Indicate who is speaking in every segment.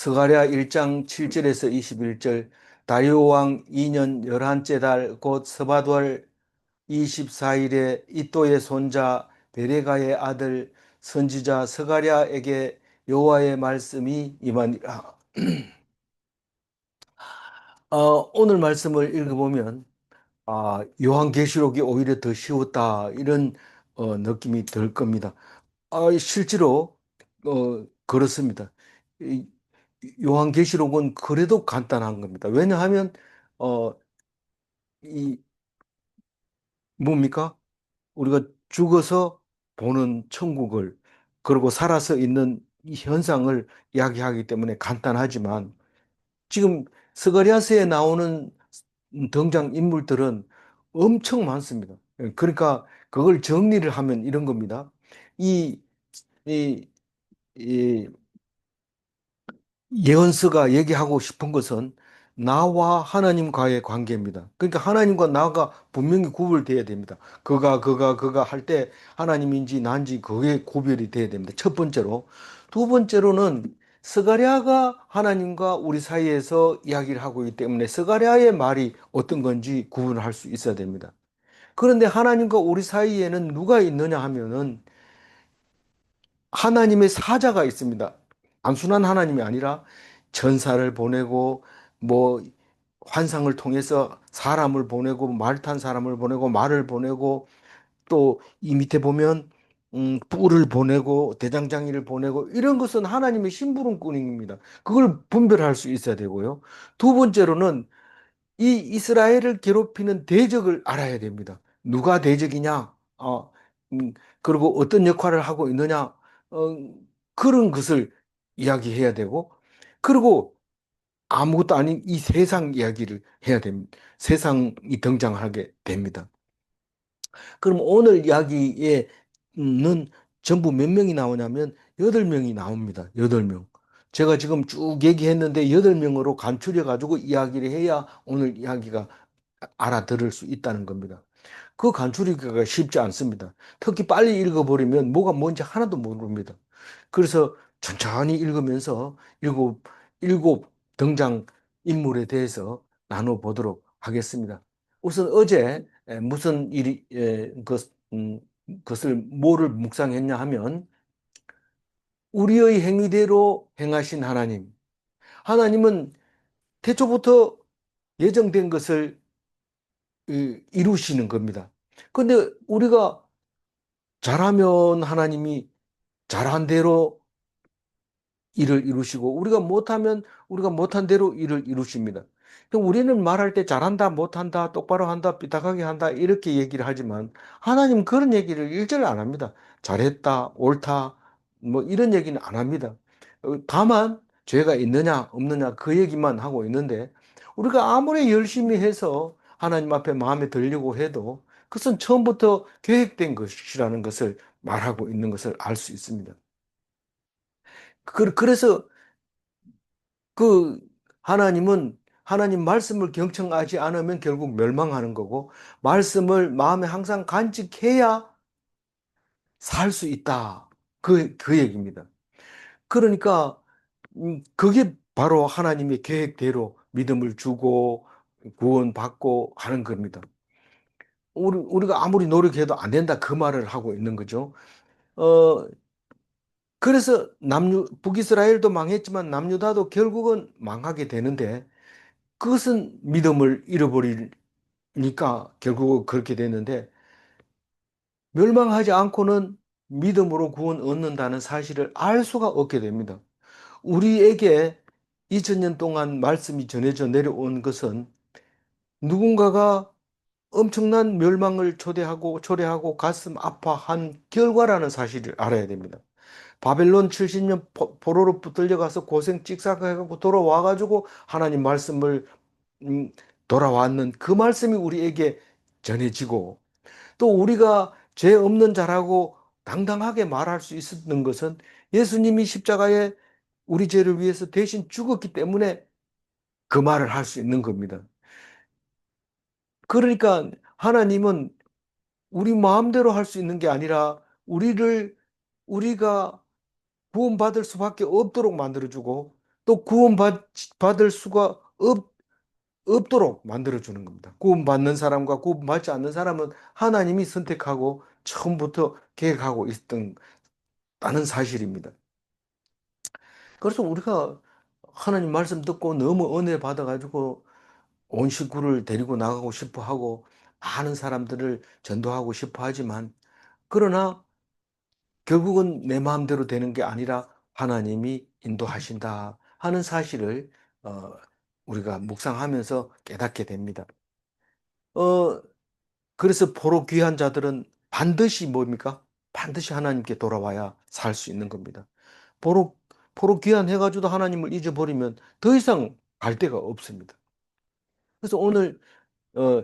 Speaker 1: 스가랴 1장 7절에서 21절. 다리오 왕 2년 11째 달 곧 스바돌 24일에 이또의 손자 베레가의 아들 선지자 스가랴에게 여호와의 말씀이 임하니라. 오늘 말씀을 읽어보면 요한계시록이 오히려 더 쉬웠다 이런 느낌이 들 겁니다. 실제로 그렇습니다. 이 요한계시록은 그래도 간단한 겁니다. 왜냐하면 어, 이 뭡니까? 우리가 죽어서 보는 천국을 그리고 살아서 있는 이 현상을 이야기하기 때문에 간단하지만 지금 스가랴서에 나오는 등장 인물들은 엄청 많습니다. 그러니까 그걸 정리를 하면 이런 겁니다. 이, 이, 이 예언서가 얘기하고 싶은 것은 나와 하나님과의 관계입니다. 그러니까 하나님과 나가 분명히 구별돼야 됩니다. 그가 할 때 하나님인지 난지 그게 구별이 돼야 됩니다. 첫 번째로. 두 번째로는 스가랴가 하나님과 우리 사이에서 이야기를 하고 있기 때문에 스가랴의 말이 어떤 건지 구분할 수 있어야 됩니다. 그런데 하나님과 우리 사이에는 누가 있느냐 하면은 하나님의 사자가 있습니다. 단순한 하나님이 아니라 천사를 보내고 뭐 환상을 통해서 사람을 보내고 말 탄 사람을 보내고 말을 보내고 또 이 밑에 보면 뿔을 보내고 대장장이를 보내고 이런 것은 하나님의 심부름꾼입니다. 그걸 분별할 수 있어야 되고요. 두 번째로는 이 이스라엘을 괴롭히는 대적을 알아야 됩니다. 누가 대적이냐? 음, 그리고 어떤 역할을 하고 있느냐? 어, 그런 것을 이야기해야 되고, 그리고 아무것도 아닌 이 세상 이야기를 해야 됩니다. 세상이 등장하게 됩니다. 그럼 오늘 이야기에는 전부 몇 명이 나오냐면 8명이 나옵니다. 8명. 제가 지금 쭉 얘기했는데 8명으로 간추려 가지고 이야기를 해야 오늘 이야기가 알아들을 수 있다는 겁니다. 그 간추리기가 쉽지 않습니다. 특히 빨리 읽어버리면 뭐가 뭔지 하나도 모릅니다. 그래서 천천히 읽으면서 일곱 등장 인물에 대해서 나눠보도록 하겠습니다. 우선 어제 무슨 것을 뭐를 묵상했냐 하면 우리의 행위대로 행하신 하나님. 하나님은 태초부터 예정된 것을 이루시는 겁니다. 근데 우리가 잘하면 하나님이 잘한 대로 일을 이루시고 우리가 못하면 우리가 못한 대로 일을 이루십니다. 그럼 우리는 말할 때 잘한다, 못한다, 똑바로 한다, 삐딱하게 한다 이렇게 얘기를 하지만 하나님 그런 얘기를 일절 안 합니다. 잘했다, 옳다 뭐 이런 얘기는 안 합니다. 다만 죄가 있느냐 없느냐 그 얘기만 하고 있는데 우리가 아무리 열심히 해서 하나님 앞에 마음에 들려고 해도 그것은 처음부터 계획된 것이라는 것을 말하고 있는 것을 알 수 있습니다. 그래서 그 하나님은 하나님 말씀을 경청하지 않으면 결국 멸망하는 거고 말씀을 마음에 항상 간직해야 살 수 있다. 그 얘기입니다. 그러니까 그게 바로 하나님의 계획대로 믿음을 주고 구원받고 하는 겁니다. 우리가 아무리 노력해도 안 된다 그 말을 하고 있는 거죠. 어, 그래서 북이스라엘도 망했지만 남유다도 결국은 망하게 되는데 그것은 믿음을 잃어버리니까 결국 그렇게 됐는데 멸망하지 않고는 믿음으로 구원 얻는다는 사실을 알 수가 없게 됩니다. 우리에게 2000년 동안 말씀이 전해져 내려온 것은 누군가가 엄청난 멸망을 초래하고 가슴 아파한 결과라는 사실을 알아야 됩니다. 바벨론 70년 포로로 붙들려가서 고생 찍삭해가고 돌아와가지고 하나님 말씀을 음, 돌아왔는 그 말씀이 우리에게 전해지고 또 우리가 죄 없는 자라고 당당하게 말할 수 있었던 것은 예수님이 십자가에 우리 죄를 위해서 대신 죽었기 때문에 그 말을 할 수 있는 겁니다. 그러니까 하나님은 우리 마음대로 할 수 있는 게 아니라 우리가 구원받을 수밖에 없도록 만들어주고 또 구원받을 수가 없도록 만들어주는 겁니다. 구원받는 사람과 구원받지 않는 사람은 하나님이 선택하고 처음부터 계획하고 있다는 사실입니다. 그래서 우리가 하나님 말씀 듣고 너무 은혜 받아가지고 온 식구를 데리고 나가고 싶어 하고 많은 사람들을 전도하고 싶어 하지만 그러나 결국은 내 마음대로 되는 게 아니라 하나님이 인도하신다 하는 사실을 어, 우리가 묵상하면서 깨닫게 됩니다. 어, 그래서 포로 귀한 자들은 반드시 뭡니까? 반드시 하나님께 돌아와야 살 수 있는 겁니다. 포로, 포로 귀환해가지고 하나님을 잊어버리면 더 이상 갈 데가 없습니다. 그래서 오늘, 어,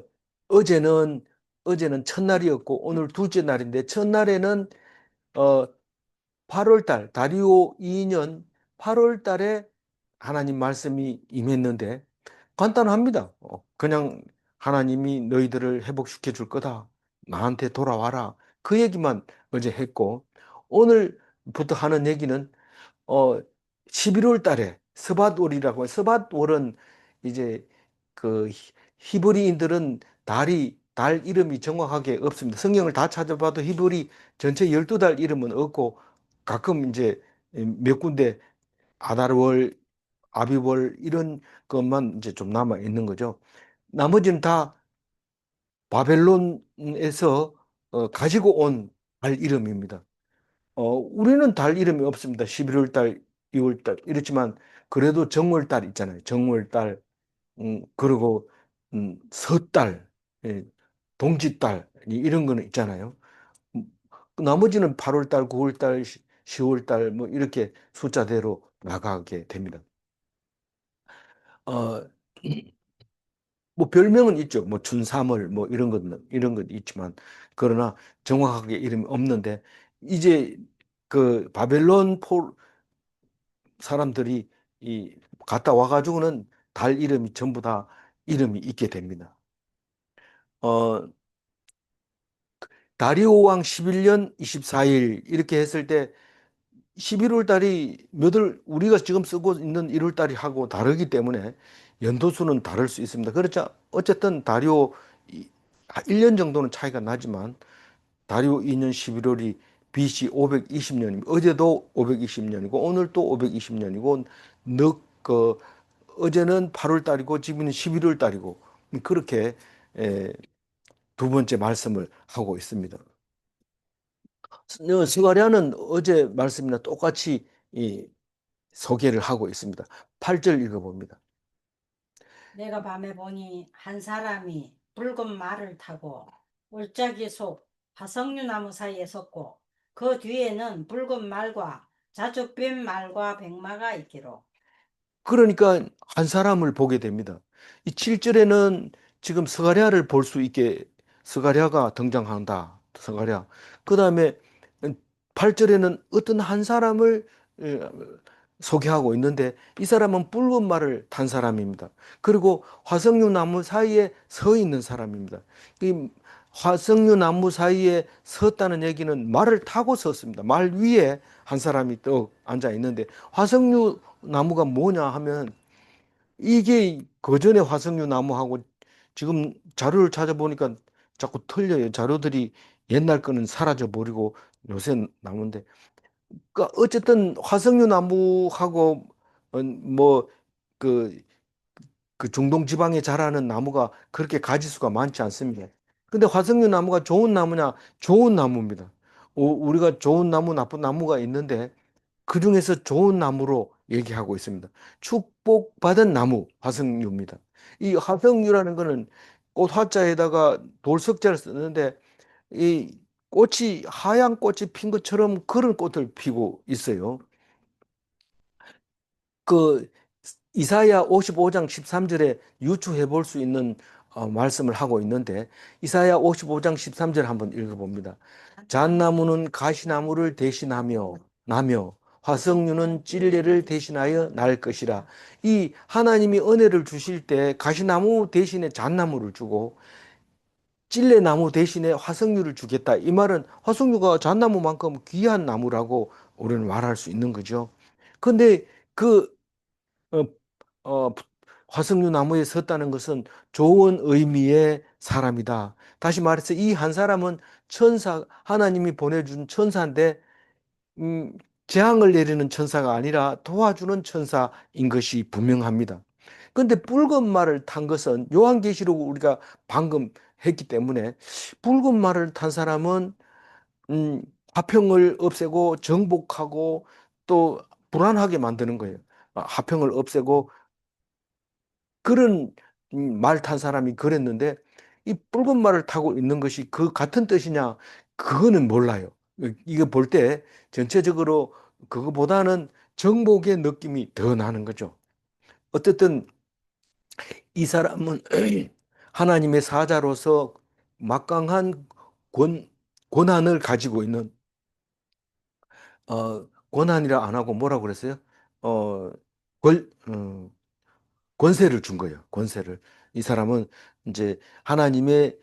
Speaker 1: 어제는, 어제는 첫날이었고, 오늘 둘째 날인데, 첫날에는, 어, 8월 달, 다리오 2년 8월 달에 하나님 말씀이 임했는데, 간단합니다. 그냥 하나님이 너희들을 회복시켜 줄 거다. 나한테 돌아와라. 그 얘기만 어제 했고, 오늘부터 하는 얘기는 어, 11월 달에 스밧월이라고, 스밧월은 이제 그 히브리인들은 달 이름이 정확하게 없습니다. 성경을 다 찾아봐도 히브리 전체 12달 이름은 없고 가끔 이제 몇 군데 아달월, 아비월 이런 것만 이제 좀 남아 있는 거죠. 나머지는 다 바벨론에서 가지고 온 달 이름입니다. 우리는 달 이름이 없습니다. 11월 달, 2월 달 이렇지만 그래도 정월 달 있잖아요. 정월 달, 그리고 섣달, 예, 동짓달 이런 거는 있잖아요. 음, 나머지는 8월 달, 9월 달, 10월 달 뭐 이렇게 숫자대로 나가게 됩니다. 어, 뭐 별명은 있죠. 뭐 춘삼월 뭐 이런 건 있지만 그러나 정확하게 이름이 없는데 이제 그 바벨론 포 사람들이 이 갔다 와가지고는 달 이름이 전부 다 이름이 있게 됩니다. 어, 다리오 왕 11년 24일 이렇게 했을 때 11월 달이 우리가 지금 쓰고 있는 1월 달이 하고 다르기 때문에 연도수는 다를 수 있습니다. 그렇죠. 어쨌든 다리오 1년 정도는 차이가 나지만 다리오 2년 11월이 BC 520년입니다. 어제도 520년이고 오늘 또 520년이고 그 어제는 8월 달이고 지금은 11월 달이고 그렇게 에, 두 번째 말씀을 하고 있습니다. 스가랴는 어제 말씀이나 똑같이 이 소개를 하고 있습니다. 8절 읽어봅니다.
Speaker 2: 내가 밤에 보니 한 사람이 붉은 말을 타고 울짜기 속 화석류 나무 사이에 섰고 그 뒤에는 붉은 말과 자줏빛 말과 백마가 있기로.
Speaker 1: 그러니까 한 사람을 보게 됩니다. 이 7절에는 지금 스가랴를 볼 수 있게 스가랴가 등장한다. 스가랴. 그다음에 8절에는 어떤 한 사람을 소개하고 있는데 이 사람은 붉은 말을 탄 사람입니다. 그리고 화석류 나무 사이에 서 있는 사람입니다. 이 화석류 나무 사이에 섰다는 얘기는 말을 타고 섰습니다. 말 위에 한 사람이 떡 앉아 있는데 화석류 나무가 뭐냐 하면 이게 그전에 화석류 나무하고 지금 자료를 찾아보니까 자꾸 틀려요. 자료들이 옛날 거는 사라져 버리고 요새 나무인데 그러니까 어쨌든 화석류 나무하고 뭐그 그 중동 지방에 자라는 나무가 그렇게 가지수가 많지 않습니다. 근데 화석류 나무가 좋은 나무냐? 좋은 나무입니다. 우리가 좋은 나무, 나쁜 나무가 있는데 그 중에서 좋은 나무로 얘기하고 있습니다. 축복받은 나무, 화석류입니다. 이 화석류라는 거는 꽃 화자에다가 돌석자를 쓰는데 이 꽃이 하얀 꽃이 핀 것처럼 그런 꽃을 피고 있어요. 그 이사야 55장 13절에 유추해 볼 수 있는 말씀을 하고 있는데 이사야 55장 13절 한번 읽어봅니다. 잣나무는 가시나무를 대신하며 화석류는 찔레를 대신하여 날 것이라. 이 하나님이 은혜를 주실 때 가시나무 대신에 잣나무를 주고 찔레나무 대신에 화석류를 주겠다. 이 말은 화석류가 잣나무만큼 귀한 나무라고 우리는 말할 수 있는 거죠. 근데 그 어, 어, 화석류 나무에 섰다는 것은 좋은 의미의 사람이다. 다시 말해서 이 한 사람은 천사, 하나님이 보내준 천사인데, 음, 재앙을 내리는 천사가 아니라 도와주는 천사인 것이 분명합니다. 그런데 붉은 말을 탄 것은 요한계시록 우리가 방금 했기 때문에 붉은 말을 탄 사람은 음, 화평을 없애고 정복하고 또 불안하게 만드는 거예요. 화평을 없애고 그런 말 탄 사람이 그랬는데 이 붉은 말을 타고 있는 것이 그 같은 뜻이냐? 그거는 몰라요. 이거 볼 때 전체적으로 그거보다는 정복의 느낌이 더 나는 거죠. 어쨌든 이 사람은 하나님의 사자로서 막강한 권, 권한을 가지고 있는 권한이라 안 하고 뭐라고 그랬어요? 어, 권, 어, 권세를 준 거예요. 권세를. 이 사람은 이제 하나님의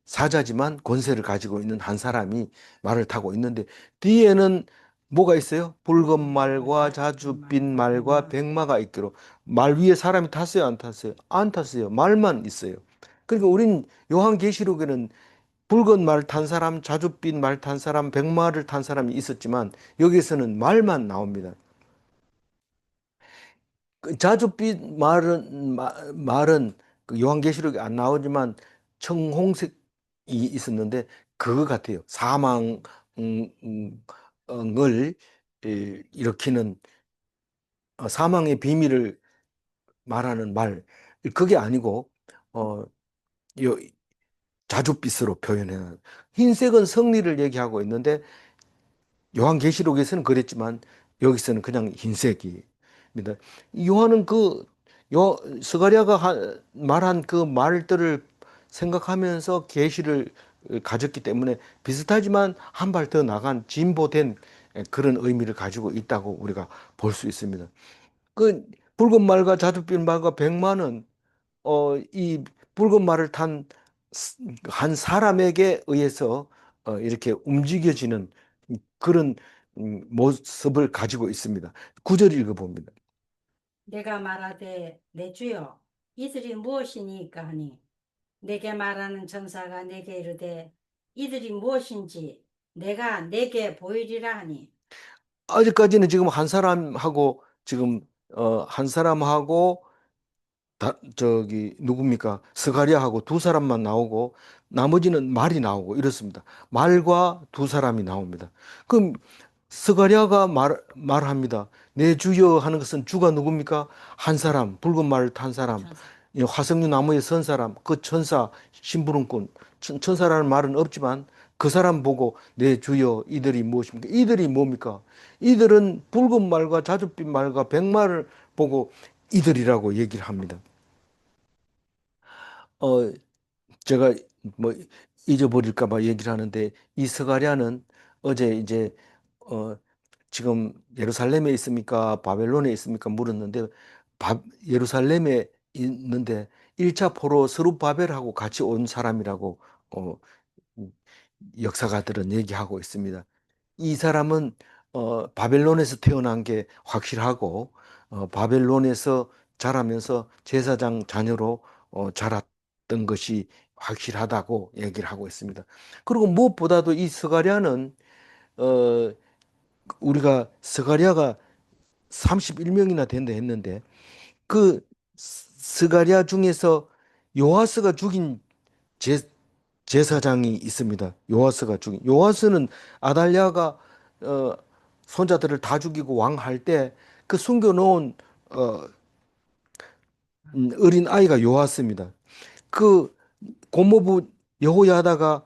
Speaker 1: 사자지만 권세를 가지고 있는 한 사람이 말을 타고 있는데 뒤에는 뭐가 있어요? 붉은 말과 자줏빛 말과 백마가 있기로 말 위에 사람이 탔어요? 안 탔어요? 안 탔어요. 말만 있어요. 그러니까 우린 요한계시록에는 붉은 말 탄 사람, 자줏빛 말 탄 사람, 백마를 탄 사람이 있었지만 여기서는 말만 나옵니다. 그 자줏빛 말은 그 요한계시록에 안 나오지만 청홍색이 있었는데 그거 같아요. 사망을 일으키는 사망의 비밀을 말하는 말. 그게 아니고 어, 요 자줏빛으로 표현해요. 흰색은 승리를 얘기하고 있는데 요한계시록에서는 그랬지만 여기서는 그냥 흰색입니다. 요한은 스가랴가 말한 그 말들을 생각하면서 계시를 가졌기 때문에 비슷하지만 한 발 더 나간 진보된 그런 의미를 가지고 있다고 우리가 볼 수 있습니다. 그 붉은 말과 자줏빛 말과 백마는 이 붉은 말을 탄 한 사람에게 의해서 이렇게 움직여지는 그런 모습을 가지고 있습니다. 구절 읽어봅니다.
Speaker 2: 내가 말하되 내 주여 이들이 무엇이니까 하니 내게 말하는 천사가 내게 이르되 이들이 무엇인지 내가 내게 보이리라 하니
Speaker 1: 아직까지는 지금 한 사람하고 지금 한 사람하고 저기 누굽니까? 스가랴하고 두 사람만 나오고 나머지는 말이 나오고 이렇습니다. 말과 두 사람이 나옵니다. 그럼 스가랴가 말합니다. 내 주여 하는 것은 주가 누굽니까? 한 사람, 붉은 말을 탄 사람,
Speaker 2: 천사.
Speaker 1: 이 화석류 나무에 선 사람, 그 천사, 심부름꾼. 천사라는 말은 없지만 그 사람 보고 내 주여 이들이 무엇입니까? 이들이 뭡니까? 이들은 붉은 말과 자줏빛 말과 백말을 보고 이들이라고 얘기를 합니다. 어, 제가 뭐 잊어버릴까 봐 얘기를 하는데 이 스가랴는 어제 이제 어, 지금 예루살렘에 있습니까? 바벨론에 있습니까? 물었는데 예루살렘에 있는데 1차 포로 스룹바벨하고 같이 온 사람이라고 어, 역사가들은 얘기하고 있습니다. 이 사람은 바벨론에서 태어난 게 확실하고 바벨론에서 자라면서 제사장 자녀로 자랐던 것이 확실하다고 얘기를 하고 있습니다. 그리고 무엇보다도 이 스가랴는 어, 우리가 스가랴가 31명이나 된다 했는데 그 스가랴 중에서 요아스가 죽인 제, 제사장이 있습니다. 요아스가 죽인 요아스는 아달랴가 어, 손자들을 다 죽이고 왕할 때 그 숨겨놓은 어, 어린 아이가 요아스입니다. 그 고모부 여호야다가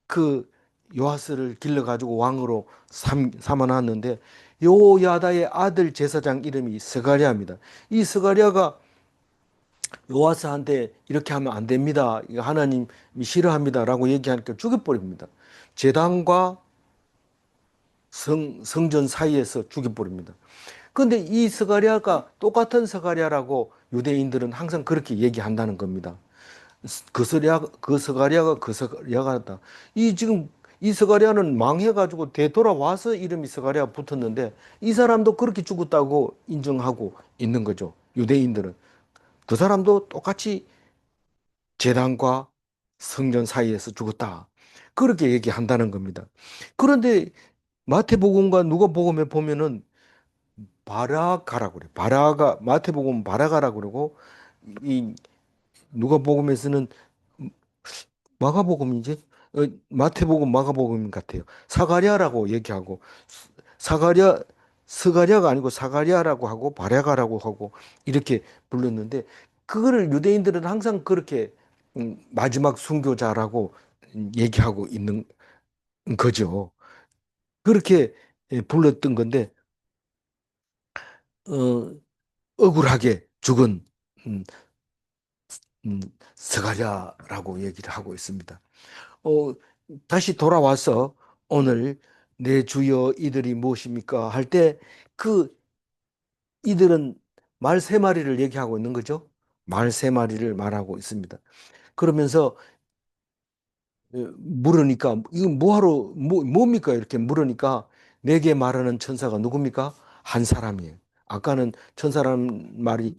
Speaker 1: 그 요아스를 길러가지고 왕으로 삼아놨는데 요야다의 아들 제사장 이름이 스가랴입니다. 이 스가랴가 요아스한테 이렇게 하면 안 됩니다. 이거 하나님이 싫어합니다라고 얘기하니까 죽여버립니다. 제단과 성전 사이에서 죽여버립니다. 그런데 이 스가랴가 똑같은 스가랴라고 유대인들은 항상 그렇게 얘기한다는 겁니다. 그 스가랴가 그 스가랴가 이 지금 이 스가랴는 망해가지고 되돌아와서 이름이 스가랴 붙었는데 이 사람도 그렇게 죽었다고 인정하고 있는 거죠. 유대인들은. 그 사람도 똑같이 제단과 성전 사이에서 죽었다. 그렇게 얘기한다는 겁니다. 그런데 마태복음과 누가복음에 보면은 바라가라고 그래. 바라가 마태복음 바라가라고 그러고 이 누가복음에서는 마가복음이지? 마태복음 마가복음 같아요. 사가랴라고 얘기하고 사가랴 스가랴가 아니고 사가랴라고 하고 바랴가라고 하고 이렇게 불렀는데 그거를 유대인들은 항상 그렇게 마지막 순교자라고 얘기하고 있는 거죠. 그렇게 불렀던 건데 어, 억울하게 죽은 음, 스가랴라고 얘기를 하고 있습니다. 어, 다시 돌아와서 오늘 내 주여 이들이 무엇입니까? 할 때 그 이들은 말 세 마리를 얘기하고 있는 거죠. 말 세 마리를 말하고 있습니다. 그러면서 물으니까 이건 뭐하러 뭡니까? 이렇게 물으니까 내게 말하는 천사가 누굽니까? 한 사람이에요. 아까는 천사라는 말이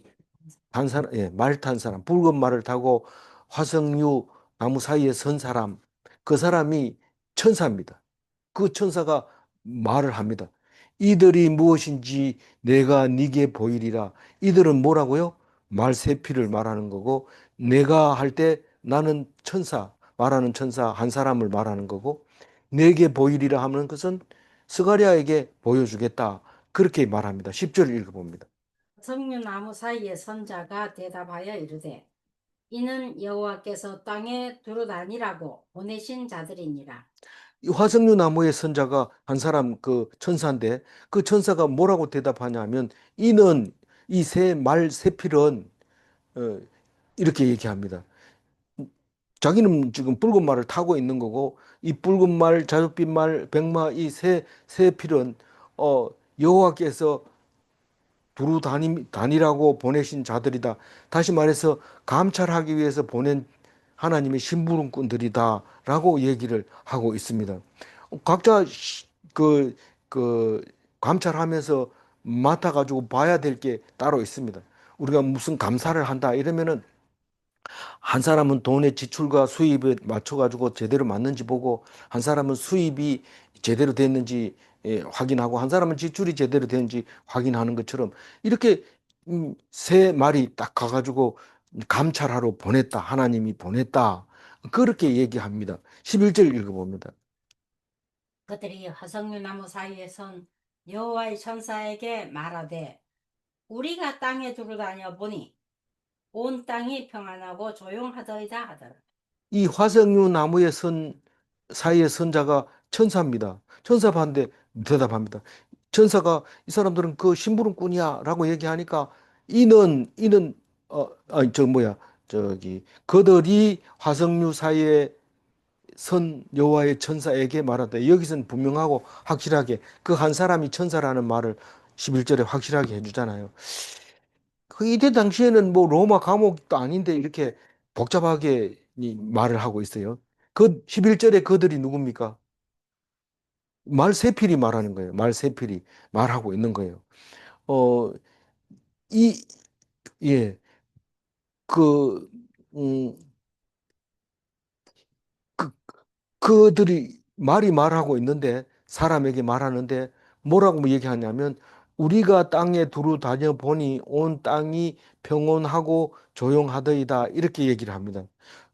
Speaker 1: 한 사람, 예, 말 탄 사람, 붉은 말을 타고 화석류 나무 사이에 선 사람, 그 사람이 천사입니다. 그 천사가 말을 합니다. 이들이 무엇인지 내가 네게 보이리라. 이들은 뭐라고요? 말세피를 말하는 거고 내가 할 때 나는 천사, 말하는 천사 한 사람을 말하는 거고 내게 보이리라 하는 것은 스가랴에게 보여주겠다. 그렇게 말합니다. 10절 읽어봅니다.
Speaker 2: 성류나무 사이의 선자가 대답하여 이르되 이는 여호와께서 땅에 두루 다니라고 보내신 자들이니라.
Speaker 1: 이 화석류 나무의 선자가 한 사람 그 천사인데 그 천사가 뭐라고 대답하냐면 이는 이 새 말 새필은 어, 이렇게 얘기합니다. 자기는 지금 붉은 말을 타고 있는 거고 이 붉은 말, 자줏빛 말, 백마 이 새 필은 여호와께서 두루 다니라고 보내신 자들이다. 다시 말해서 감찰하기 위해서 보낸 하나님의 심부름꾼들이다라고 얘기를 하고 있습니다. 각자 그, 그 감찰하면서 맡아가지고 봐야 될 게 따로 있습니다. 우리가 무슨 감사를 한다 이러면은 한 사람은 돈의 지출과 수입에 맞춰가지고 제대로 맞는지 보고 한 사람은 수입이 제대로 됐는지 확인하고 한 사람은 지출이 제대로 됐는지 확인하는 것처럼 이렇게 세 마리 딱 가가지고 감찰하러 보냈다. 하나님이 보냈다. 그렇게 얘기합니다. 11절 읽어봅니다.
Speaker 2: 그들이 화석류나무 사이에 선 여호와의 천사에게 말하되 우리가 땅에 두루 다녀 보니 온 땅이 평안하고 조용하더이다 하더라.
Speaker 1: 이 화석류 나무의 선 사이의 선자가 천사입니다. 천사 반대 대답합니다. 천사가 이 사람들은 그 심부름꾼이야라고 얘기하니까 이는 아니 저 뭐야 저기 그들이 화석류 사이에 선 여호와의 천사에게 말하다. 여기서는 분명하고 확실하게 그 한 사람이 천사라는 말을 11절에 확실하게 해주잖아요. 그 이때 당시에는 뭐 로마 감옥도 아닌데 이렇게 복잡하게 이 말을 하고 있어요. 그 11절에 그들이 누굽니까? 말세필이 말하는 거예요. 말세필이 말하고 있는 거예요. 어, 이, 예, 그, 음, 그, 그들이 말이 말하고 있는데, 사람에게 말하는데, 뭐라고 얘기하냐면, 우리가 땅에 두루 다녀보니 온 땅이 평온하고 조용하더이다. 이렇게 얘기를 합니다.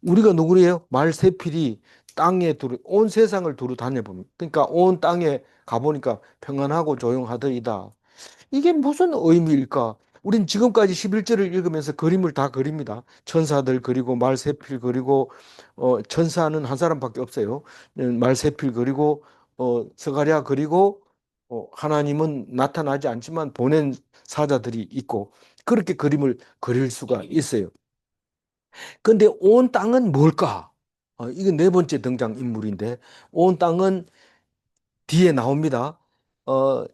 Speaker 1: 우리가 누구래요? 말세필이 땅에 두루, 온 세상을 두루 다녀봅니다. 그러니까 온 땅에 가보니까 평안하고 조용하더이다. 이게 무슨 의미일까? 우린 지금까지 11절을 읽으면서 그림을 다 그립니다. 천사들 그리고 말세필 그리고 천사는 한 사람밖에 없어요. 말세필 그리고 스가랴 그리고 하나님은 나타나지 않지만 보낸 사자들이 있고 그렇게 그림을 그릴 수가 있어요. 근데 온 땅은 뭘까? 이게 네 번째 등장 인물인데 온 땅은 뒤에 나옵니다. 어,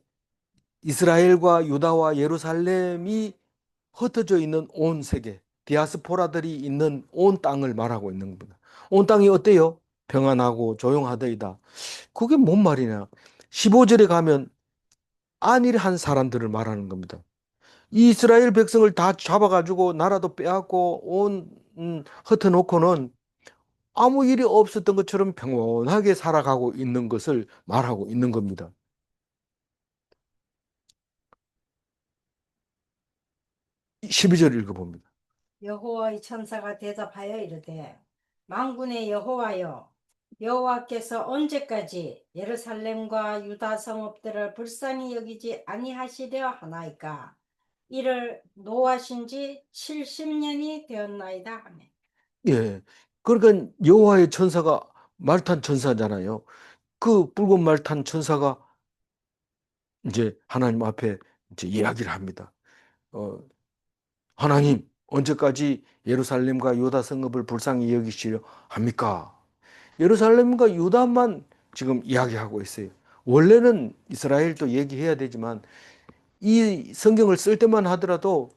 Speaker 1: 이스라엘과 유다와 예루살렘이 흩어져 있는 온 세계, 디아스포라들이 있는 온 땅을 말하고 있는 겁니다. 온 땅이 어때요? 평안하고 조용하더이다. 그게 뭔 말이냐? 15절에 가면 안일한 사람들을 말하는 겁니다. 이스라엘 백성을 다 잡아가지고 나라도 빼앗고 온 흩어놓고는 아무 일이 없었던 것처럼 평온하게 살아가고 있는 것을 말하고 있는 겁니다. 12절 읽어봅니다.
Speaker 2: 여호와의 천사가 대답하여 이르되 만군의 여호와여 여호와께서 언제까지 예루살렘과 유다 성읍들을 불쌍히 여기지 아니하시려 하나이까 이를 노하신 지 70년이 되었나이다 하며
Speaker 1: 예. 그러니까 여호와의 천사가 말탄 천사잖아요. 그 붉은 말탄 천사가 이제 하나님 앞에 이제 이야기를 합니다. 어, 하나님, 언제까지 예루살렘과 유다 성읍을 불쌍히 여기시려 합니까? 예루살렘과 유다만 지금 이야기하고 있어요. 원래는 이스라엘도 얘기해야 되지만 이 성경을 쓸 때만 하더라도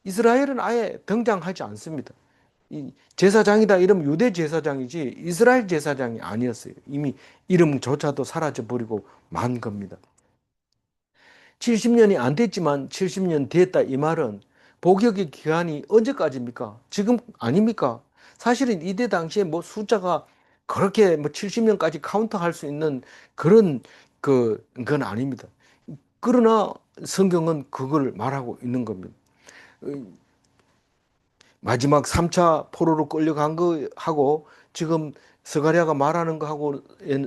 Speaker 1: 이스라엘은 아예 등장하지 않습니다. 이 제사장이다 이러면 유대 제사장이지 이스라엘 제사장이 아니었어요. 이미 이름조차도 사라져 버리고 만 겁니다. 70년이 안 됐지만 70년 됐다 이 말은 복역의 기간이 언제까지입니까? 지금 아닙니까? 사실은 이때 당시에 뭐 숫자가 그렇게 뭐 70년까지 카운트할 수 있는 그런 그건 아닙니다. 그러나 성경은 그걸 말하고 있는 겁니다. 마지막 3차 포로로 끌려간 거하고 지금 스가랴가 말하는 거하고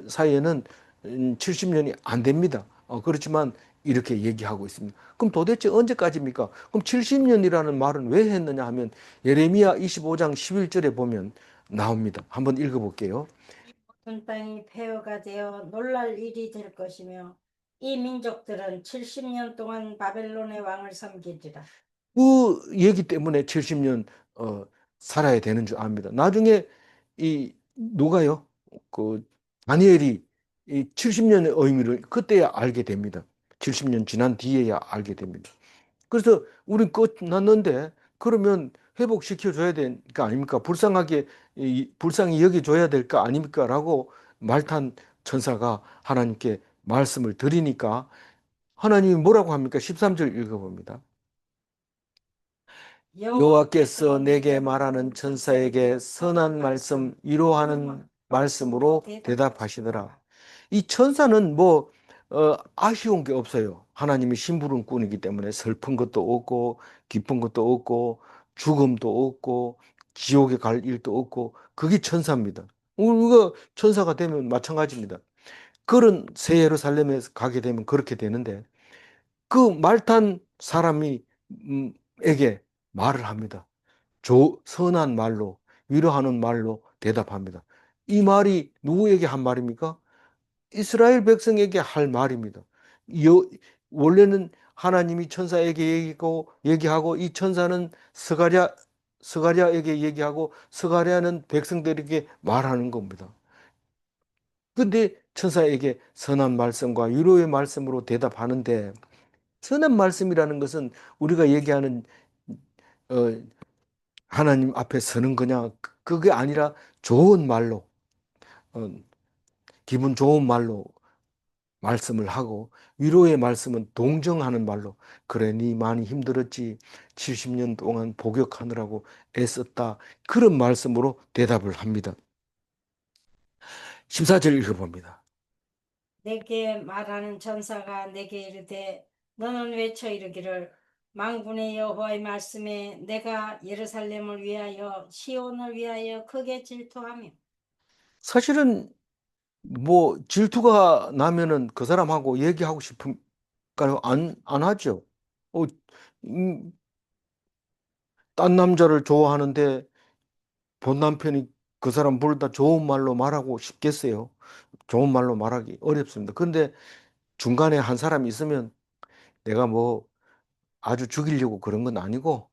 Speaker 1: 사이에는 70년이 안 됩니다. 그렇지만 이렇게 얘기하고 있습니다. 그럼 도대체 언제까지입니까? 그럼 70년이라는 말은 왜 했느냐 하면 예레미야 25장 11절에 보면 나옵니다. 한번 읽어볼게요.
Speaker 2: 온 땅이 폐허가 되어 놀랄 일이 될 것이며 이 민족들은 70년 동안 바벨론의 왕을 섬기리라.
Speaker 1: 그 얘기 때문에 70년 어, 살아야 되는 줄 압니다. 나중에 이 누가요? 그 다니엘이 이 70년의 의미를 그때야 알게 됩니다. 70년 지난 뒤에야 알게 됩니다. 그래서 우리 끝났는데 그러면 회복시켜 줘야 될 거 아닙니까? 불쌍하게 불쌍히 여겨 줘야 될 거 아닙니까?라고 말탄 천사가 하나님께 말씀을 드리니까 하나님이 뭐라고 합니까? 13절 읽어봅니다. 여호와께서 내게 말하는 천사에게 선한 말씀 위로하는 말씀으로 대답하시더라. 이 천사는 뭐 아쉬운 게 없어요. 하나님이 심부름꾼이기 때문에 슬픈 것도 없고 기쁜 것도 없고 죽음도 없고 지옥에 갈 일도 없고 그게 천사입니다. 우리가 천사가 되면 마찬가지입니다. 그런 새 예루살렘에 가게 되면 그렇게 되는데 그 말탄 사람이 에게 말을 합니다. 선한 말로 위로하는 말로 대답합니다. 이 말이 누구에게 한 말입니까? 이스라엘 백성에게 할 말입니다. 여, 원래는 하나님이 천사에게 얘기하고 이 천사는 스가랴에게 얘기하고 스가랴는 백성들에게 말하는 겁니다. 근데 천사에게 선한 말씀과 위로의 말씀으로 대답하는데 선한 말씀이라는 것은 우리가 얘기하는 어, 하나님 앞에 서는 거냐 그게 아니라 좋은 말로 어, 기분 좋은 말로 말씀을 하고 위로의 말씀은 동정하는 말로 그래 니 많이 힘들었지 70년 동안 복역하느라고 애썼다 그런 말씀으로 대답을 합니다. 14절 읽어봅니다.
Speaker 2: 내게 말하는 천사가 내게 이르되 너는 외쳐 이르기를 만군의 여호와의 말씀에 내가 예루살렘을 위하여 시온을 위하여 크게 질투하며
Speaker 1: 사실은 뭐 질투가 나면은 그 사람하고 얘기하고 싶은가요? 안 하죠. 어, 음, 딴 남자를 좋아하는데 본 남편이 그 사람 부르다 좋은 말로 말하고 싶겠어요? 좋은 말로 말하기 어렵습니다. 그런데 중간에 한 사람이 있으면 내가 뭐 아주 죽이려고 그런 건 아니고,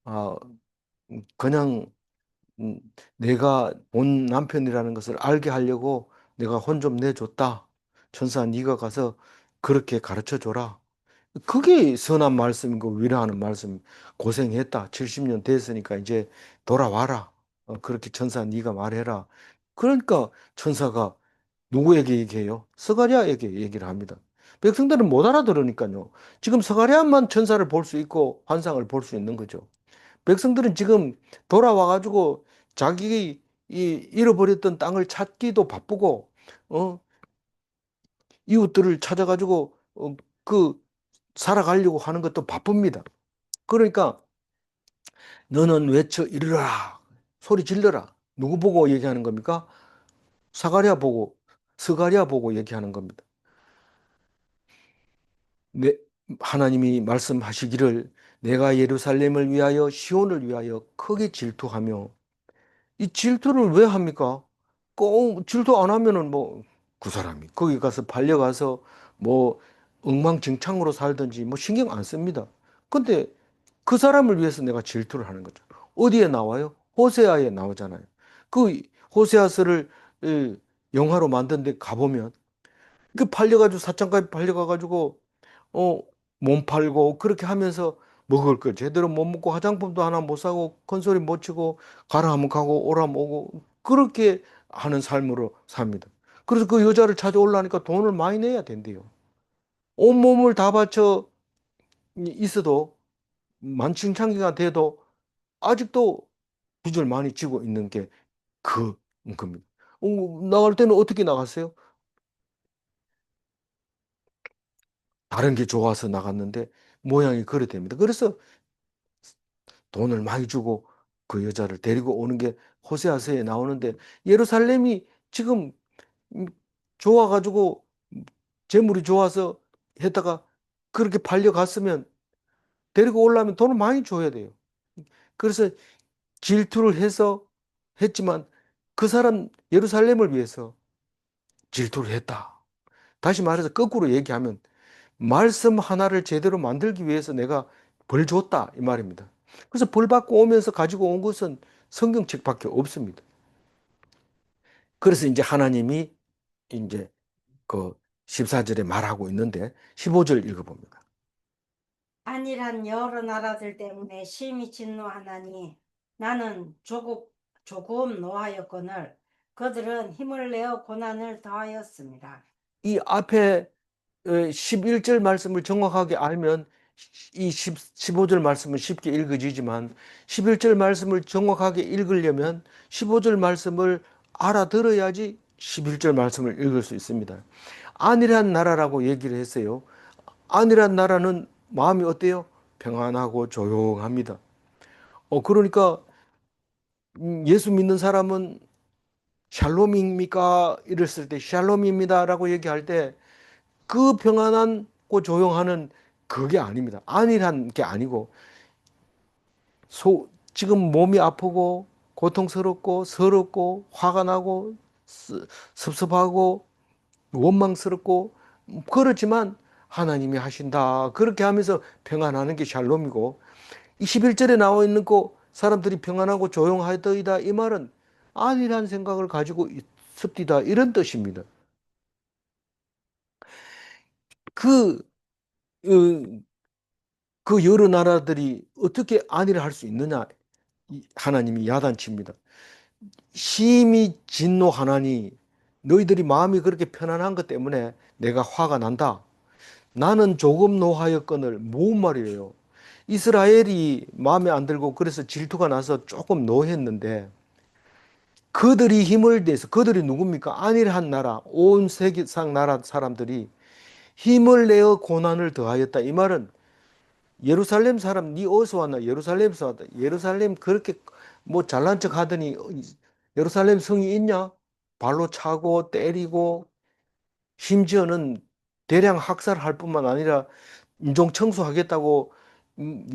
Speaker 1: 아, 그냥 음, 내가 본 남편이라는 것을 알게 하려고 내가 혼 좀 내줬다. 천사 네가 가서 그렇게 가르쳐 줘라. 그게 선한 말씀이고 위로하는 말씀. 고생했다. 70년 됐으니까 이제 돌아와라. 그렇게 천사 네가 말해라. 그러니까 천사가 누구에게 얘기해요? 스가랴에게 얘기를 합니다. 백성들은 못 알아들으니까요. 지금 스가랴만 천사를 볼 수 있고 환상을 볼 수 있는 거죠. 백성들은 지금 돌아와가지고 자기 이 잃어버렸던 땅을 찾기도 바쁘고, 어, 이웃들을 찾아가지고, 그, 살아가려고 하는 것도 바쁩니다. 그러니까, 너는 외쳐 이르라. 소리 질러라. 누구 보고 얘기하는 겁니까? 사가랴 보고, 스가랴 보고 얘기하는 겁니다. 네, 하나님이 말씀하시기를 내가 예루살렘을 위하여 시온을 위하여 크게 질투하며 이 질투를 왜 합니까? 꼭 질투 안 하면은 뭐 그 사람이 거기 가서 팔려가서 뭐 엉망진창으로 살든지 뭐 신경 안 씁니다. 근데 그 사람을 위해서 내가 질투를 하는 거죠. 어디에 나와요? 호세아에 나오잖아요. 그 호세아서를 영화로 만든 데 가보면 그 팔려가지고 사창까지 팔려가가지고 어, 몸 팔고 그렇게 하면서 먹을 걸 제대로 못 먹고 화장품도 하나 못 사고 큰소리 못 치고 가라 하면 가고 오라 하면 오고 그렇게 하는 삶으로 삽니다. 그래서 그 여자를 찾아오려니까 돈을 많이 내야 된대요. 온몸을 다 바쳐 있어도 만신창이가 돼도 아직도 빚을 많이 지고 있는 게 그 겁니다. 나갈 때는 어떻게 나갔어요? 다른 게 좋아서 나갔는데 모양이 그래 됩니다. 그래서 돈을 많이 주고 그 여자를 데리고 오는 게 호세아서에 나오는데 예루살렘이 지금 음, 좋아가지고 재물이 좋아서 했다가 그렇게 팔려갔으면 데리고 오려면 돈을 많이 줘야 돼요. 그래서 질투를 해서 했지만 그 사람 예루살렘을 위해서 질투를 했다. 다시 말해서 거꾸로 얘기하면 말씀 하나를 제대로 만들기 위해서 내가 벌 줬다 이 말입니다. 그래서 벌 받고 오면서 가지고 온 것은 성경책밖에 없습니다. 그래서 이제 하나님이 이제 그 14절에 말하고 있는데 15절 읽어봅니다.
Speaker 2: 안일한 여러 나라들 때문에 심히 진노하나니 나는 조금 노하였거늘 그들은 힘을 내어 고난을 더하였습니다.
Speaker 1: 이 앞에 11절 말씀을 정확하게 알면 이 15절 말씀은 쉽게 읽어지지만 11절 말씀을 정확하게 읽으려면 15절 말씀을 알아들어야지 11절 말씀을 읽을 수 있습니다. 안일한 나라라고 얘기를 했어요. 안일한 나라는 마음이 어때요? 평안하고 조용합니다. 그러니까 예수 믿는 사람은 샬롬입니까? 이랬을 때 샬롬입니다라고 얘기할 때 그 평안하고 조용하는 그게 아닙니다. 안일한 게 아니고 지금 몸이 아프고 고통스럽고 서럽고 화가 나고 섭섭하고 원망스럽고 그렇지만 하나님이 하신다. 그렇게 하면서 평안하는 게 샬롬이고 21절에 나와 있는 거 사람들이 평안하고 조용하더이다. 이 말은 안일한 생각을 가지고 있습니다. 이런 뜻입니다. 그, 어, 그 여러 나라들이 어떻게 안일을 할 수 있느냐? 하나님이 야단칩니다. 심히 진노하나니 너희들이 마음이 그렇게 편안한 것 때문에 내가 화가 난다. 나는 조금 노하였거늘 무슨 말이에요? 이스라엘이 마음에 안 들고 그래서 질투가 나서 조금 노했는데 그들이 힘을 내서 그들이 누굽니까? 안일한 나라, 온 세계상 나라 사람들이 힘을 내어 고난을 더하였다. 이 말은 예루살렘 사람 니 어디서 왔나? 예루살렘에서 왔다. 예루살렘 그렇게 뭐 잘난 척 하더니 예루살렘 성이 있냐? 발로 차고 때리고 심지어는 대량 학살할 뿐만 아니라 인종 청소하겠다고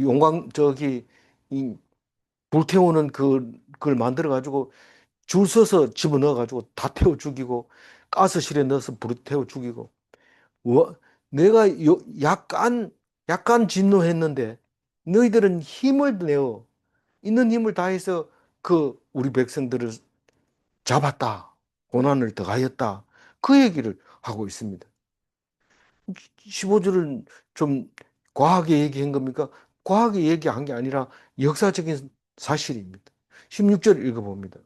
Speaker 1: 용광 저기 이 불태우는 그걸 만들어 가지고 줄 서서 집어넣어 가지고 다 태워 죽이고 가스실에 넣어서 불태워 죽이고 내가 약간 진노했는데 너희들은 힘을 내어 있는 힘을 다해서 그 우리 백성들을 잡았다. 고난을 더하였다. 그 얘기를 하고 있습니다. 15절은 좀 과하게 얘기한 겁니까? 과하게 얘기한 게 아니라 역사적인 사실입니다. 16절 읽어봅니다.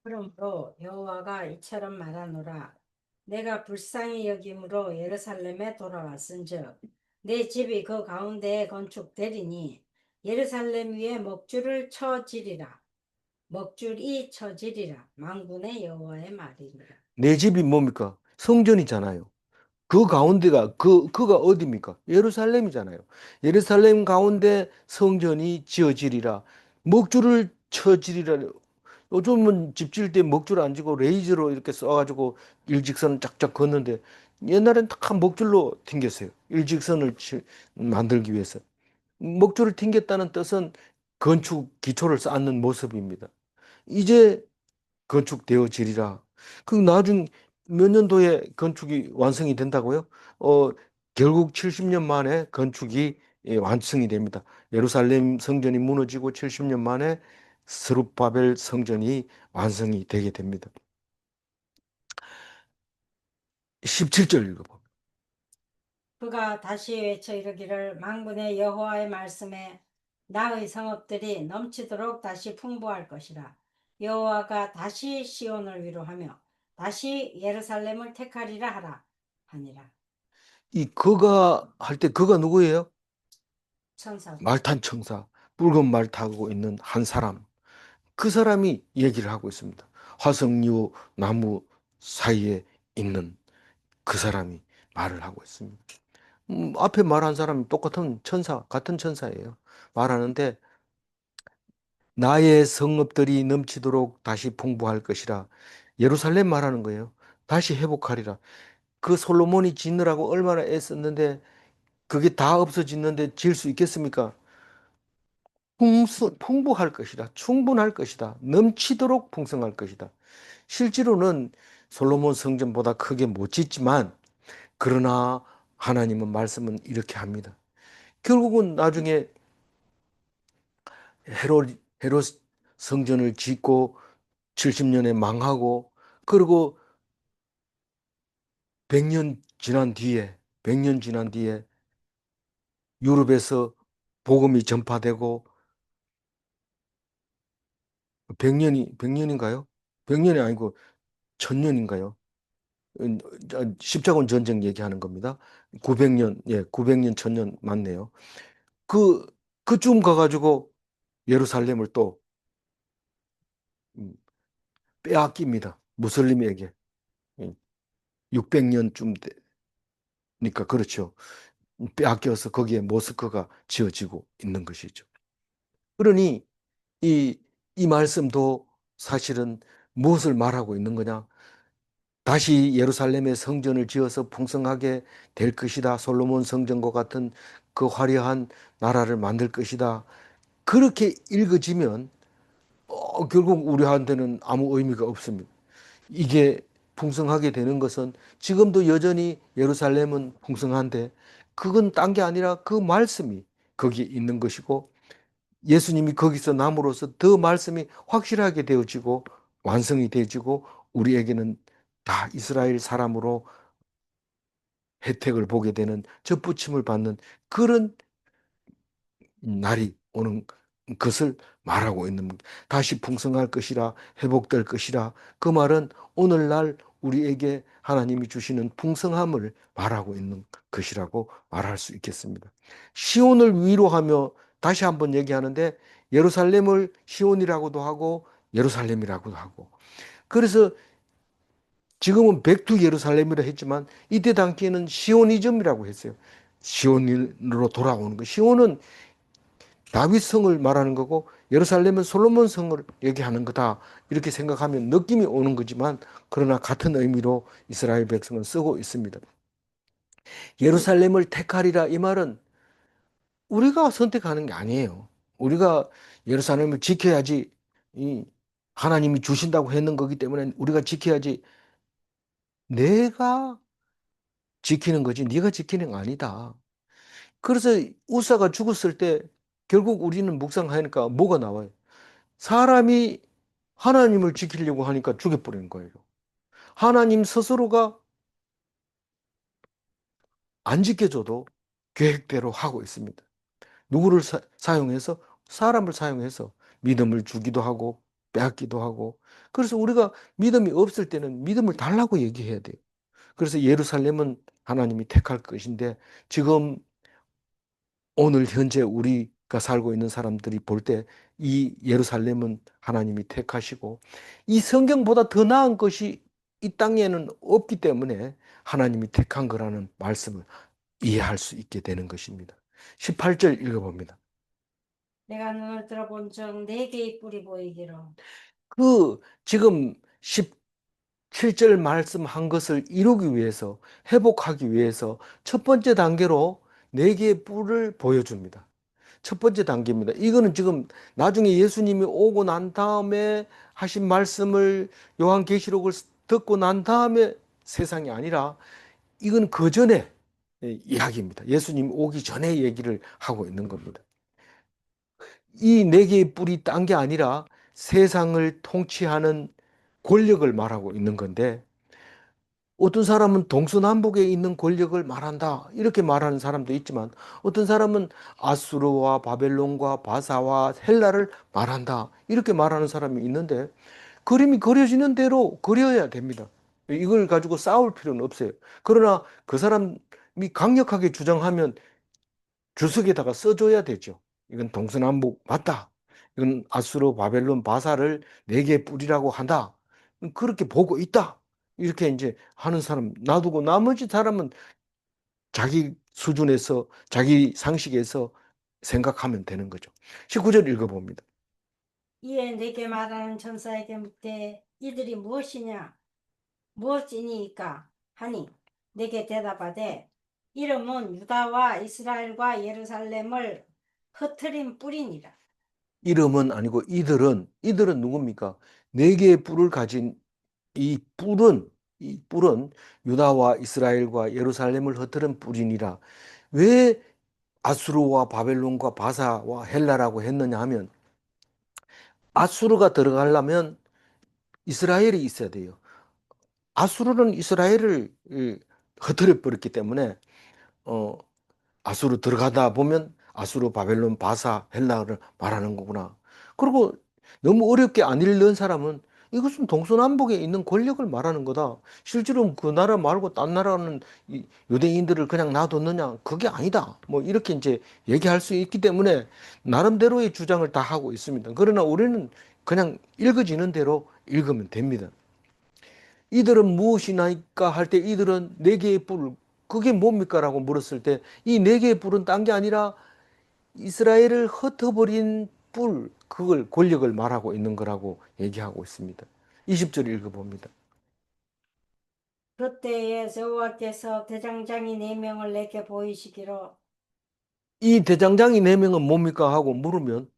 Speaker 2: 그러므로 여호와가 이처럼 말하노라. 내가 불쌍히 여김으로 예루살렘에 돌아왔은즉 내 집이 그 가운데에 건축되리니 예루살렘 위에 먹줄을 쳐지리라. 먹줄이 쳐지리라. 만군의 여호와의 말이니라.
Speaker 1: 내 집이 뭡니까? 성전이잖아요. 그 가운데가 그가 어디입니까? 예루살렘이잖아요. 예루살렘 가운데 성전이 지어지리라. 먹줄을 쳐지리라. 요즘은 집 지을 때 먹줄 안 지고 레이저로 이렇게 써가지고 일직선을 쫙쫙 걷는데 옛날엔 딱 먹줄로 튕겼어요. 만들기 위해서. 먹줄을 튕겼다는 뜻은 건축 기초를 쌓는 모습입니다. 이제 건축되어지리라. 그 나중 몇 년도에 건축이 완성이 된다고요? 어, 결국 70년 만에 건축이 완성이 됩니다. 예루살렘 성전이 무너지고 70년 만에 스룹바벨 성전이 완성이 되게 됩니다. 17절 읽어봐.
Speaker 2: 그가 다시 외쳐 이르기를 만군의 여호와의 말씀에 나의 성읍들이 넘치도록 다시 풍부할 것이라. 여호와가 다시 시온을 위로하며 다시 예루살렘을 택하리라 하라 하니라.
Speaker 1: 이 그가 할 때 그가 누구예요?
Speaker 2: 천사죠.
Speaker 1: 말탄 청사, 붉은 말 타고 있는 한 사람. 그 사람이 얘기를 하고 있습니다. 화석류 나무 사이에 있는 그 사람이 말을 하고 있습니다. 앞에 말한 사람이 똑같은 천사, 같은 천사예요. 말하는데 나의 성읍들이 넘치도록 다시 풍부할 것이라. 예루살렘 말하는 거예요. 다시 회복하리라. 그 솔로몬이 짓느라고 얼마나 애썼는데 그게 다 없어졌는데 지을 수 있겠습니까? 풍부할 것이다. 충분할 것이다. 넘치도록 풍성할 것이다. 실제로는 솔로몬 성전보다 크게 못 짓지만 그러나 하나님은 말씀은 이렇게 합니다. 결국은 나중에 헤롯 성전을 짓고 70년에 망하고 그리고 100년 지난 뒤에 100년 지난 뒤에 유럽에서 복음이 전파되고 100년인가요? 100년이 아니고 1000년인가요? 십자군 전쟁 얘기하는 겁니다. 900년, 예, 900년, 1000년 맞네요. 그, 그쯤 가가지고 예루살렘을 또 음, 빼앗깁니다. 무슬림에게. 600년쯤 되니까 그렇죠. 빼앗겨서 거기에 모스크가 지어지고 있는 것이죠. 그러니 이, 이 말씀도 사실은 무엇을 말하고 있는 거냐? 다시 예루살렘의 성전을 지어서 풍성하게 될 것이다. 솔로몬 성전과 같은 그 화려한 나라를 만들 것이다. 그렇게 읽어지면 결국 우리한테는 아무 의미가 없습니다. 이게 풍성하게 되는 것은 지금도 여전히 예루살렘은 풍성한데 그건 딴 게 아니라 그 말씀이 거기에 있는 것이고 예수님이 거기서 남으로써 더 말씀이 확실하게 되어지고 완성이 되어지고 우리에게는 다 이스라엘 사람으로 혜택을 보게 되는 접붙임을 받는 그런 날이 오는 것을 말하고 있는 다시 풍성할 것이라 회복될 것이라 그 말은 오늘날 우리에게 하나님이 주시는 풍성함을 말하고 있는 것이라고 말할 수 있겠습니다. 시온을 위로하며 다시 한번 얘기하는데 예루살렘을 시온이라고도 하고 예루살렘이라고도 하고 그래서 지금은 백투 예루살렘이라 했지만 이때 당시에는 시오니즘이라고 했어요. 시온으로 돌아오는 거. 시온은 다윗 성을 말하는 거고 예루살렘은 솔로몬 성을 얘기하는 거다. 이렇게 생각하면 느낌이 오는 거지만 그러나 같은 의미로 이스라엘 백성은 쓰고 있습니다. 예루살렘을 택하리라 이 말은 우리가 선택하는 게 아니에요. 우리가 예루살렘을 지켜야지 이 하나님이 주신다고 했는 거기 때문에 우리가 지켜야지 내가 지키는 거지 네가 지키는 거 아니다. 그래서 우사가 죽었을 때 결국 우리는 묵상하니까 뭐가 나와요? 사람이 하나님을 지키려고 하니까 죽여버리는 거예요. 하나님 스스로가 안 지켜줘도 계획대로 하고 있습니다. 누구를 사용해서 사람을 사용해서 믿음을 주기도 하고 빼앗기도 하고. 그래서 우리가 믿음이 없을 때는 믿음을 달라고 얘기해야 돼요. 그래서 예루살렘은 하나님이 택할 것인데 지금 오늘 현재 우리가 살고 있는 사람들이 볼 때 이 예루살렘은 하나님이 택하시고 이 성경보다 더 나은 것이 이 땅에는 없기 때문에 하나님이 택한 거라는 말씀을 이해할 수 있게 되는 것입니다. 18절 읽어봅니다.
Speaker 2: 내가 눈을 들어본 적 네 개의 뿔이 보이기로.
Speaker 1: 그 지금 17절 말씀한 것을 이루기 위해서 회복하기 위해서 첫 번째 단계로 네 개의 뿔을 보여줍니다. 첫 번째 단계입니다. 이거는 지금 나중에 예수님이 오고 난 다음에 하신 말씀을 요한계시록을 듣고 난 다음에 세상이 아니라 이건 그 전에 이야기입니다. 예수님 오기 전에 얘기를 하고 있는 겁니다. 이 네 개의 뿔이 딴 게 아니라 세상을 통치하는 권력을 말하고 있는 건데 어떤 사람은 동서남북에 있는 권력을 말한다. 이렇게 말하는 사람도 있지만 어떤 사람은 아수르와 바벨론과 바사와 헬라를 말한다. 이렇게 말하는 사람이 있는데 그림이 그려지는 대로 그려야 됩니다. 이걸 가지고 싸울 필요는 없어요. 그러나 그 사람이 강력하게 주장하면 주석에다가 써줘야 되죠. 이건 동서남북 맞다. 이건 아수르, 바벨론, 바사를 네 개 뿌리라고 한다. 그렇게 보고 있다. 이렇게 이제 하는 사람 놔두고 나머지 사람은 자기 수준에서 자기 상식에서 생각하면 되는 거죠. 19절 읽어봅니다.
Speaker 2: 이에 내게 말하는 천사에게 묻되 이들이 무엇이냐 무엇이니까 하니 내게 대답하되 이름은 유다와 이스라엘과 예루살렘을 흩트린 뿔이니라.
Speaker 1: 이름은 아니고 이들은 누굽니까? 네 개의 뿔을 가진 이 뿔은 유다와 이스라엘과 예루살렘을 흩트는 뿔이니라. 왜 아수르와 바벨론과 바사와 헬라라고 했느냐 하면 아수르가 들어가려면 이스라엘이 있어야 돼요. 아수르는 이스라엘을 흩어려 버렸기 때문에 어, 아수르 들어가다 보면 아수르, 바벨론, 바사, 헬라를 말하는 거구나. 그리고 너무 어렵게 안 읽는 사람은 이것은 동서남북에 있는 권력을 말하는 거다. 실제로 그 나라 말고 딴 나라는 유대인들을 그냥 놔뒀느냐? 그게 아니다. 뭐 이렇게 이제 얘기할 수 있기 때문에 나름대로의 주장을 다 하고 있습니다. 그러나 우리는 그냥 읽어지는 대로 읽으면 됩니다. 이들은 무엇이나이까 할 때 이들은 네 개의 뿔, 그게 뭡니까? 라고 물었을 때 이 네 개의 뿔은 딴 게 아니라 이스라엘을 흩어버린 뿔, 그걸 권력을 말하고 있는 거라고 얘기하고 있습니다. 20절 읽어봅니다.
Speaker 2: 그때에 여호와께서 대장장이 네 명을 내게 보이시기로.
Speaker 1: 이 대장장이 네 명은 뭡니까? 하고 물으면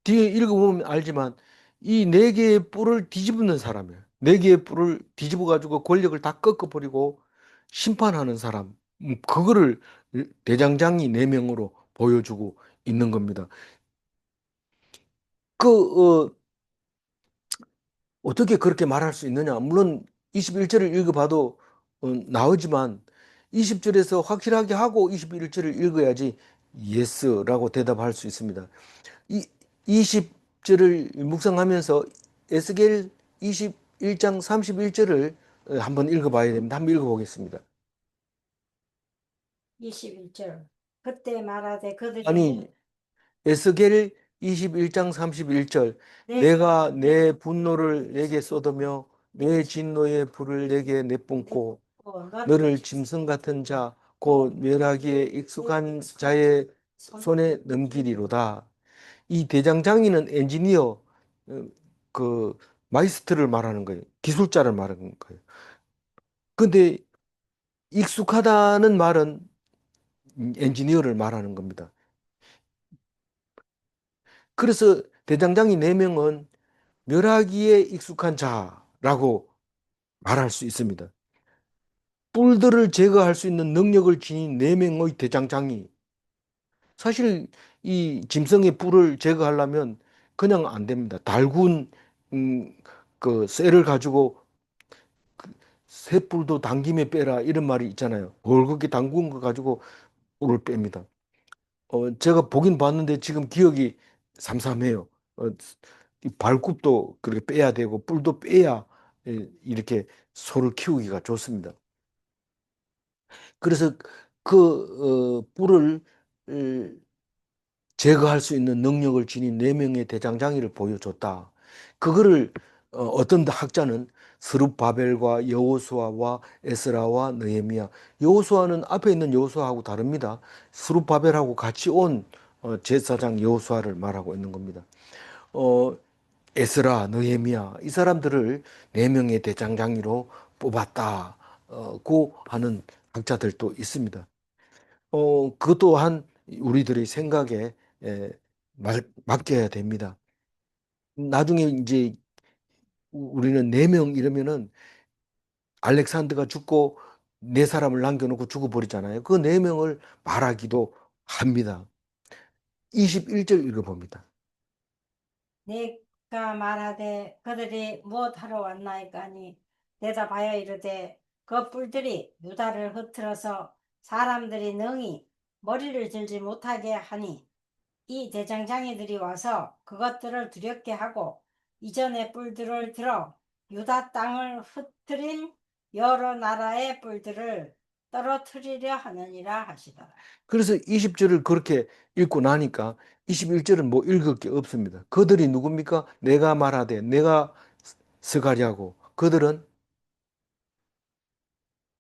Speaker 1: 뒤에 읽어보면 알지만 이 네 개의 뿔을 뒤집는 사람이에요. 네 개의 뿔을 뒤집어 가지고 권력을 다 꺾어버리고 심판하는 사람. 그거를 대장장이 네 명으로 보여주고 있는 겁니다. 그 어떻게 그렇게 말할 수 있느냐? 물론 21절을 읽어봐도 나오지만 20절에서 확실하게 하고 21절을 읽어야지 예스라고 대답할 수 있습니다. 이 20절을 묵상하면서 에스겔 21장 31절을 한번 읽어봐야 됩니다. 한번 읽어보겠습니다.
Speaker 2: 21절. 그때 말하되 그들이
Speaker 1: 아니, 에스겔 21장 31절 내가 내 분노를 내게 쏟으며 내 진노의 불을 내게 내뿜고 너를 짐승 같은 자, 곧 멸하기에 익숙한 자의 손에 넘기리로다. 이 대장장이는 엔지니어, 그 마이스트를 말하는 거예요. 기술자를 말하는 거예요. 근데 익숙하다는 말은 엔지니어를 말하는 겁니다. 그래서 대장장이 네 명은 멸하기에 익숙한 자라고 말할 수 있습니다. 뿔들을 제거할 수 있는 능력을 지닌 네 명의 대장장이 사실 이 짐승의 뿔을 제거하려면 그냥 안 됩니다. 달군 그 쇠를 가지고 새 뿔도 당김에 빼라 이런 말이 있잖아요. 벌겋게 담근 거 가지고 뿔을 뺍니다. 제가 보긴 봤는데 지금 기억이 삼삼해요. 이 발굽도 그렇게 빼야 되고 뿔도 빼야 이렇게 소를 키우기가 좋습니다. 그래서 그 뿔을 제거할 수 있는 능력을 지닌 네 명의 대장장이를 보여줬다. 그거를 어떤 학자는 스룹바벨과 여호수아와 에스라와 느헤미야. 여호수아는 앞에 있는 여호수아하고 다릅니다. 스룹바벨하고 같이 온 제사장 여호수아를 말하고 있는 겁니다. 어, 에스라, 느헤미야 이 사람들을 네 명의 대장장이로 뽑았다고 하는 학자들도 있습니다. 그 또한 우리들의 생각에 에, 맡겨야 됩니다. 나중에 이제 우리는 네 명 이러면은 알렉산더가 죽고 네 사람을 남겨놓고 죽어버리잖아요. 그 네 명을 말하기도 합니다. 21절 읽어봅니다.
Speaker 2: 내가 말하되 그들이 무엇하러 왔나이까 하니 대답하여 이르되 그 뿔들이 유다를 흩트러서 사람들이 능히 머리를 들지 못하게 하니 이 대장장이들이 와서 그것들을 두렵게 하고 이전의 뿔들을 들어 유다 땅을 흩트린 여러 나라의 뿔들을 떨어뜨리려 하느니라 하시더라.
Speaker 1: 그래서 20절을 그렇게 읽고 나니까 21절은 뭐 읽을 게 없습니다. 그들이 누굽니까? 내가 말하되 내가 스가랴고 그들은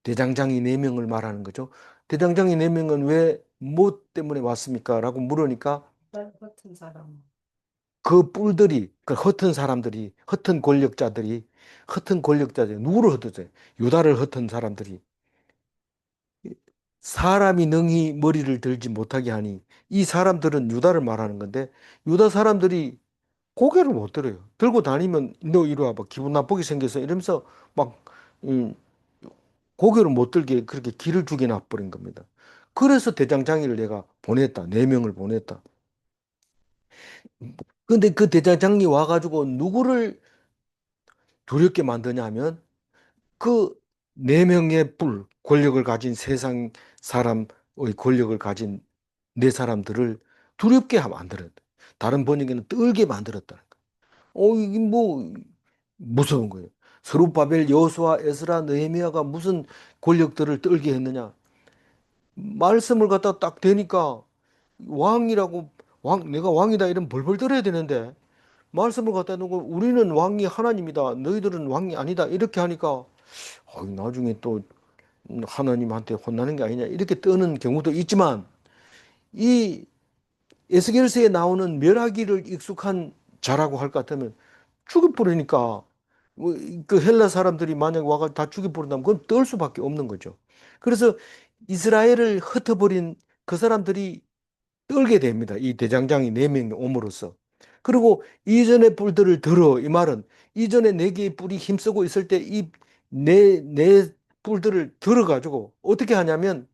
Speaker 1: 대장장이 네명을 말하는 거죠. 대장장이 네명은 왜, 뭐 때문에 왔습니까? 라고 물으니까
Speaker 2: 같은 사람.
Speaker 1: 그 뿔들이, 그 흩은 사람들이, 흩은 권력자들이, 누구를 흩었어요? 유다를 흩은 사람들이 사람이 능히 머리를 들지 못하게 하니 이 사람들은 유다를 말하는 건데 유다 사람들이 고개를 못 들어요. 들고 다니면 너 이리 와봐. 기분 나쁘게 생겨서 이러면서 막 음, 고개를 못 들게 그렇게 길을 죽여 놔버린 겁니다. 그래서 대장장이를 내가 보냈다. 네 명을 보냈다. 근데 그 대장장이 와가지고 누구를 두렵게 만드냐 하면 그 네 명의 권력을 가진 세상 사람의 권력을 가진 네 사람들을 두렵게 만들었다. 다른 번역에는 떨게 만들었다. 이게 뭐 무서운 거예요. 스룹바벨, 여호수아, 에스라, 느헤미야가 무슨 권력들을 떨게 했느냐? 말씀을 갖다 딱 대니까 왕이라고 내가 왕이다 이런 벌벌 떨어야 되는데 말씀을 갖다 놓고 우리는 왕이 하나님이다. 너희들은 왕이 아니다. 이렇게 하니까 나중에 또 하나님한테 혼나는 게 아니냐 이렇게 떠는 경우도 있지만 이 에스겔서에 나오는 멸하기를 익숙한 자라고 할 것 같으면 죽여버리니까 그 헬라 사람들이 만약 와가 다 죽여버린다면 그건 떨 수밖에 없는 거죠. 그래서 이스라엘을 흩어버린 그 사람들이 떨게 됩니다. 이 대장장이 네 명이 옴으로써. 그리고 이전의 뿔들을 들어 이 말은 이전에 네 개의 뿔이 힘쓰고 있을 때 이 네 뿔들을 들어가지고 어떻게 하냐면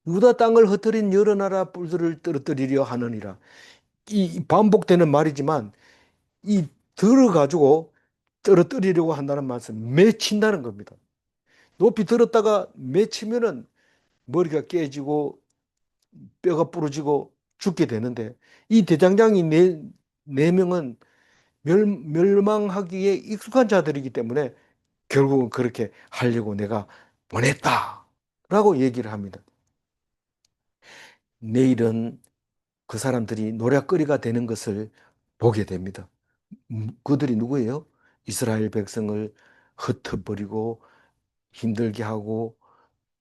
Speaker 1: 유다 땅을 흩어린 여러 나라 뿔들을 떨어뜨리려 하느니라. 이 반복되는 말이지만 이 들어가지고 떨어뜨리려고 한다는 말씀 맺힌다는 겁니다. 높이 들었다가 맺히면은 머리가 깨지고 뼈가 부러지고 죽게 되는데 이 대장장이 네 명은 멸망하기에 익숙한 자들이기 때문에 결국은 그렇게 하려고 내가 보냈다라고 얘기를 합니다. 내일은 그 사람들이 노략거리가 되는 것을 보게 됩니다. 그들이 누구예요? 이스라엘 백성을 흩어버리고 힘들게 하고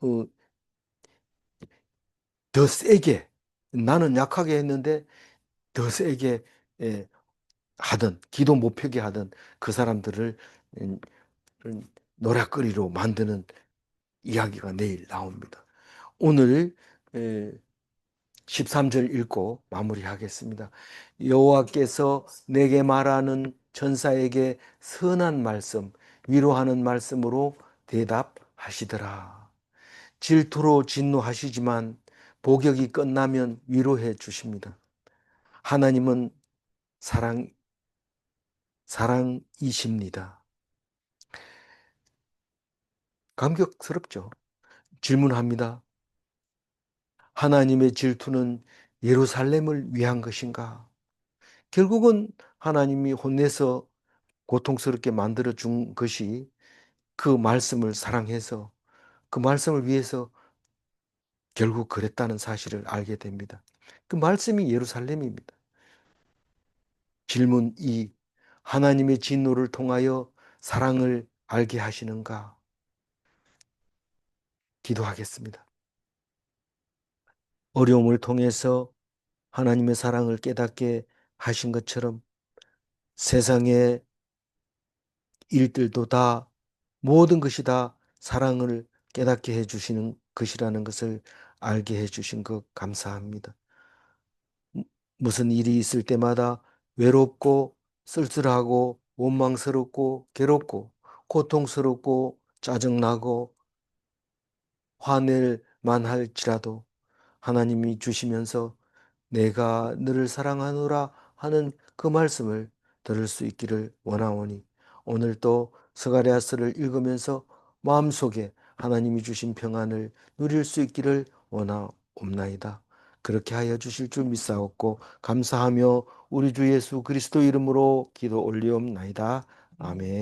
Speaker 1: 어, 더 세게 나는 약하게 했는데 더 세게 하던 기도 못 펴게 하던 그 사람들을 음, 노략거리로 만드는 이야기가 내일 나옵니다. 오늘 13절 읽고 마무리하겠습니다. 여호와께서 내게 말하는 천사에게 선한 말씀, 위로하는 말씀으로 대답하시더라. 질투로 진노하시지만 복역이 끝나면 위로해 주십니다. 하나님은 사랑, 사랑이십니다. 감격스럽죠? 질문합니다. 하나님의 질투는 예루살렘을 위한 것인가? 결국은 하나님이 혼내서 고통스럽게 만들어 준 것이 그 말씀을 사랑해서 그 말씀을 위해서 결국 그랬다는 사실을 알게 됩니다. 그 말씀이 예루살렘입니다. 질문 2. 하나님의 진노를 통하여 사랑을 알게 하시는가? 기도하겠습니다. 어려움을 통해서 하나님의 사랑을 깨닫게 하신 것처럼 세상의 일들도 다 모든 것이 다 사랑을 깨닫게 해주시는 것이라는 것을 알게 해주신 것 감사합니다. 무슨 일이 있을 때마다 외롭고 쓸쓸하고 원망스럽고 괴롭고 고통스럽고 짜증나고 화낼 만할지라도 하나님이 주시면서 내가 너를 사랑하노라 하는 그 말씀을 들을 수 있기를 원하오니 오늘 또 스가랴서를 읽으면서 마음속에 하나님이 주신 평안을 누릴 수 있기를 원하옵나이다. 그렇게 하여 주실 줄 믿사옵고 감사하며 우리 주 예수 그리스도 이름으로 기도 올리옵나이다. 아멘.